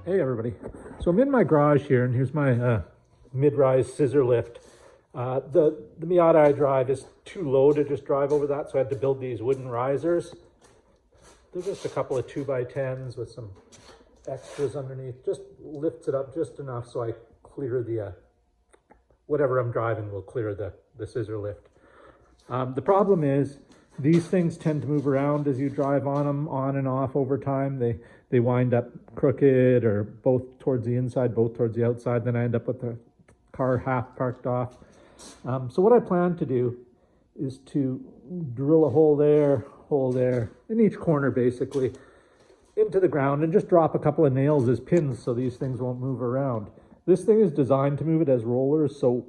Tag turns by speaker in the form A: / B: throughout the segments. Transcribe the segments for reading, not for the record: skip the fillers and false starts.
A: Hey everybody. So I'm in my garage here, and here's my mid-rise scissor lift. The Miata I drive is too low to just drive over that, so I had to build these wooden risers. They're just a couple of 2x10s with some extras underneath. Just lifts it up just enough so I clear the, whatever I'm driving will clear the scissor lift. The problem is these things tend to move around as you drive on them, on and off over time. They wind up crooked, or both towards the inside, both towards the outside. Then I end up with the car half parked off. So what I plan to do is to drill a hole there, in each corner basically, into the ground, and just drop a couple of nails as pins so these things won't move around. This thing is designed to move it as rollers, so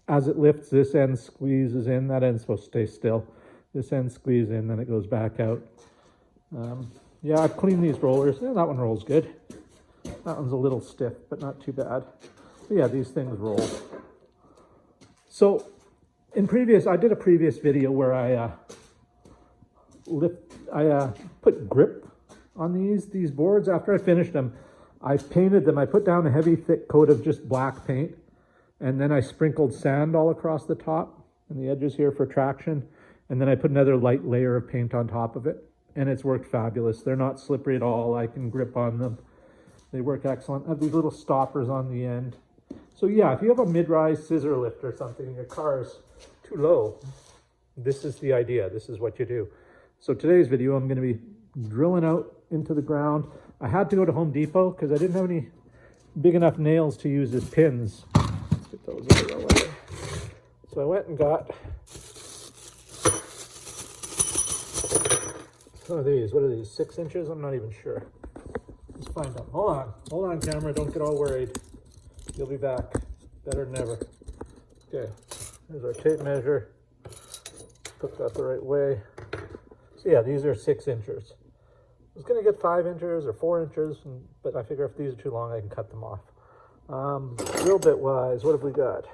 A: as it lifts, this end squeezes in, that end's supposed to stay still. This end squeezes in, then it goes back out. Yeah, I've cleaned these rollers. Yeah, that one rolls good. That one's a little stiff, but not too bad. But yeah, these things roll. So I did a previous video where I put grip on these boards. After I finished them, I painted them. I put down a heavy, thick coat of just black paint, and then I sprinkled sand all across the top and the edges here for traction. And then I put another light layer of paint on top of it, and it's worked fabulous. They're not slippery at all. I can grip on them. They work excellent. I have these little stoppers on the end. So yeah, if you have a mid-rise scissor lift or something and your car is too low, this is the idea. This is what you do. So today's video, I'm going to be drilling out into the ground. I had to go to Home Depot because I didn't have any big enough nails to use as pins. Let's get those out of the way. So I went and got some of these. What are these, 6 inches? I'm not even sure. Let's find out. Hold on camera, don't get all worried. You'll be back better than ever. Okay, here's our tape measure. Put that the right way. So yeah, these are 6 inches. I was gonna get 5 inches or 4 inches, but I figure if these are too long, I can cut them off. Drill bit wise, what have we got?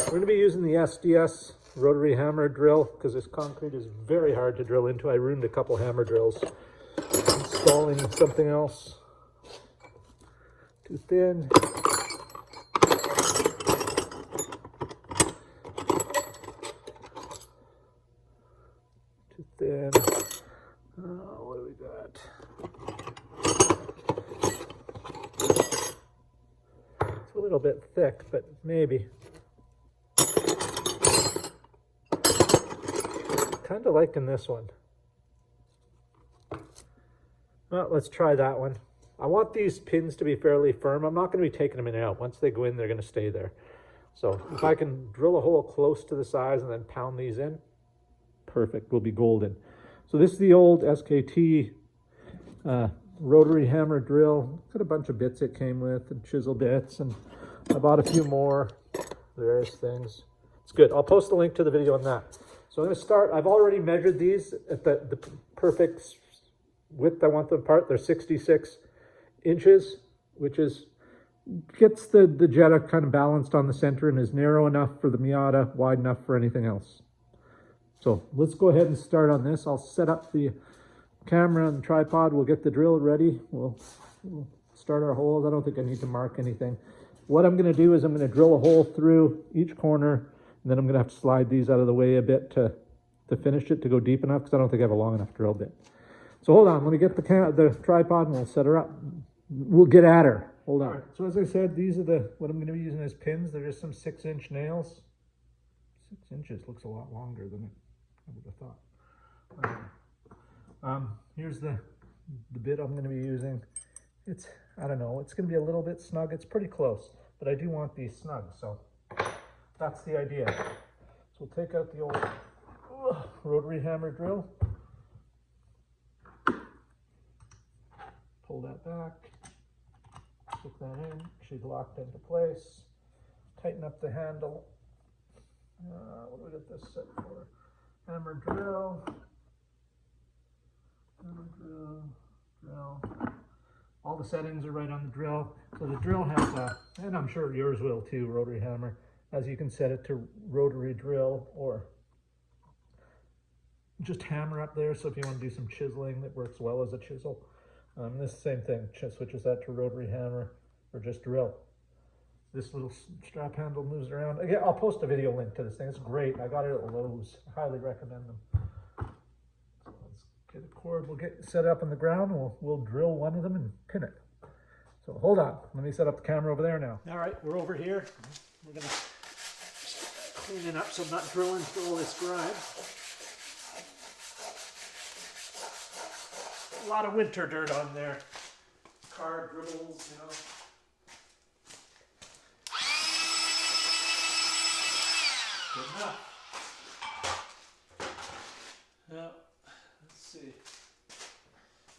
A: We're gonna be using the SDS rotary hammer drill because this concrete is very hard to drill into. I ruined a couple hammer drills installing something else. Too thin. Too thin. What do we got? It's a little bit thick, but maybe. Kind of liking this one. Well, let's try that one. I want these pins to be fairly firm. I'm not going to be taking them in and out. Once they go in, they're going to stay there. So if I can drill a hole close to the size and then pound these in, perfect, will be golden. So this is the old SKT rotary hammer drill. Got a bunch of bits it came with, and chisel bits, and I bought a few more, various things. It's good. I'll post a link to the video on that. So I'm going to start. I've already measured these at the perfect width I want them apart. They're 66 inches, which gets the Jetta kind of balanced on the center and is narrow enough for the Miata, wide enough for anything else. So let's go ahead and start on this. I'll set up the camera and the tripod. We'll get the drill ready. We'll start our holes. I don't think I need to mark anything. What I'm going to do is I'm going to drill a hole through each corner. And then I'm going to have to slide these out of the way a bit to finish it, to go deep enough, because I don't think I have a long enough drill bit. So hold on, let me get the tripod and we'll set her up. We'll get at her. Hold on. Right. So as I said, these are what I'm going to be using as pins. They're just some 6-inch nails. 6 inches looks a lot longer than I would have thought. Here's the bit I'm going to be using. I don't know, it's going to be a little bit snug. It's pretty close, but I do want these snug, so that's the idea. So we'll take out the old rotary hammer drill. Pull that back. Put that in. She's locked into place. Tighten up the handle. What do we get this set for? Hammer drill. Hammer drill. Drill. All the settings are right on the drill. So the drill has and I'm sure yours will too, rotary hammer. As you can set it to rotary drill or just hammer up there. So if you want to do some chiseling, that works well as a chisel. This same thing, switches that to rotary hammer or just drill. This little strap handle moves around. Again, I'll post a video link to this thing. It's great. I got it at Lowe's. I highly recommend them. So let's get a cord. We'll get set up on the ground and we'll drill one of them and pin it. So hold on. Let me set up the camera over there now. All right, we're over here. We're gonna clean it up so I'm not drilling through all this grime. A lot of winter dirt on there. Car dribbles, you know. Good enough. Now, let's see.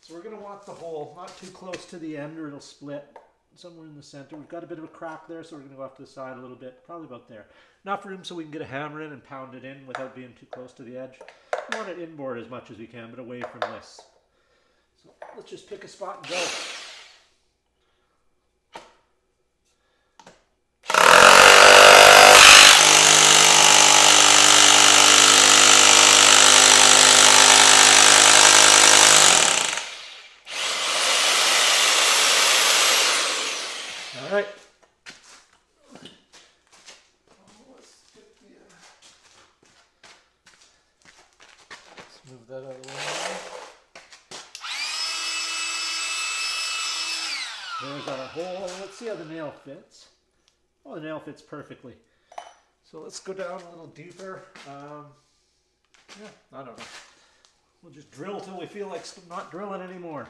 A: So we're going to want the hole not too close to the end or it'll split. Somewhere in the center. We've got a bit of a crack there, so we're going to go off to the side a little bit. Probably about there. Enough room so we can get a hammer in and pound it in without being too close to the edge. We want it inboard as much as we can, but away from this. So let's just pick a spot and go. All right. Let's move that out of the way. There's our hole. Let's see how the nail fits. Oh, the nail fits perfectly. So let's go down a little deeper. Yeah, I don't know. We'll just drill till we feel like not drilling anymore.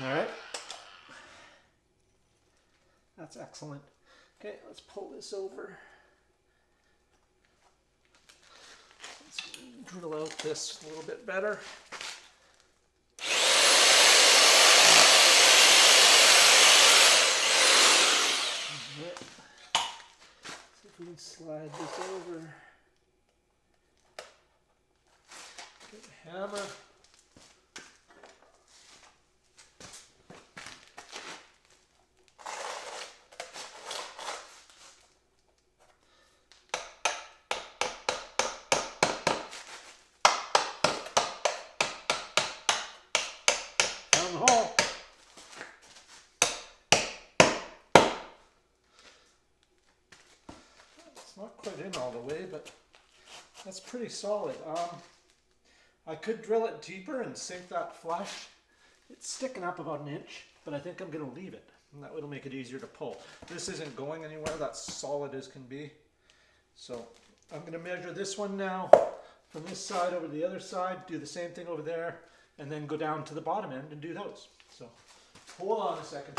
A: All right, that's excellent. Okay, let's pull this over. Let's drill out this a little bit better. Right. See if we can slide this over. Get a hammer. Down the hole. It's not quite in all the way, but that's pretty solid. I could drill it deeper and sink that flush. It's sticking up about an inch, but I think I'm going to leave it. And that will make it easier to pull. This isn't going anywhere. That's solid as can be. So I'm going to measure this one now from this side over to the other side, do the same thing over there, and then go down to the bottom end and do those. So hold on a second.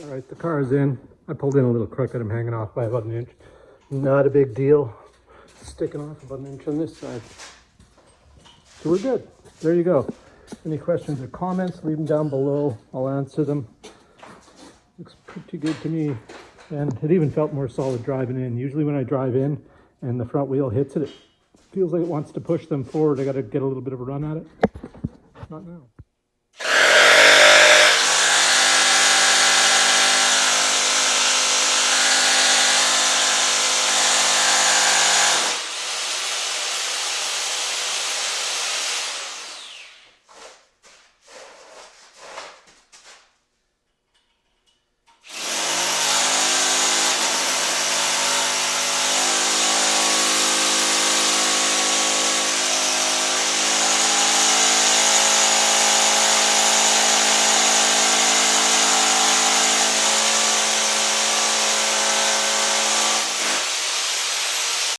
A: Alright, the car is in. I pulled in a little crooked. I'm hanging off by about an inch. Not a big deal. Sticking off about an inch on this side. So we're good. There you go. Any questions or comments, leave them down below. I'll answer them. Looks pretty good to me. And it even felt more solid driving in. Usually when I drive in and the front wheel hits it, it feels like it wants to push them forward. I got to get a little bit of a run at it. Not now.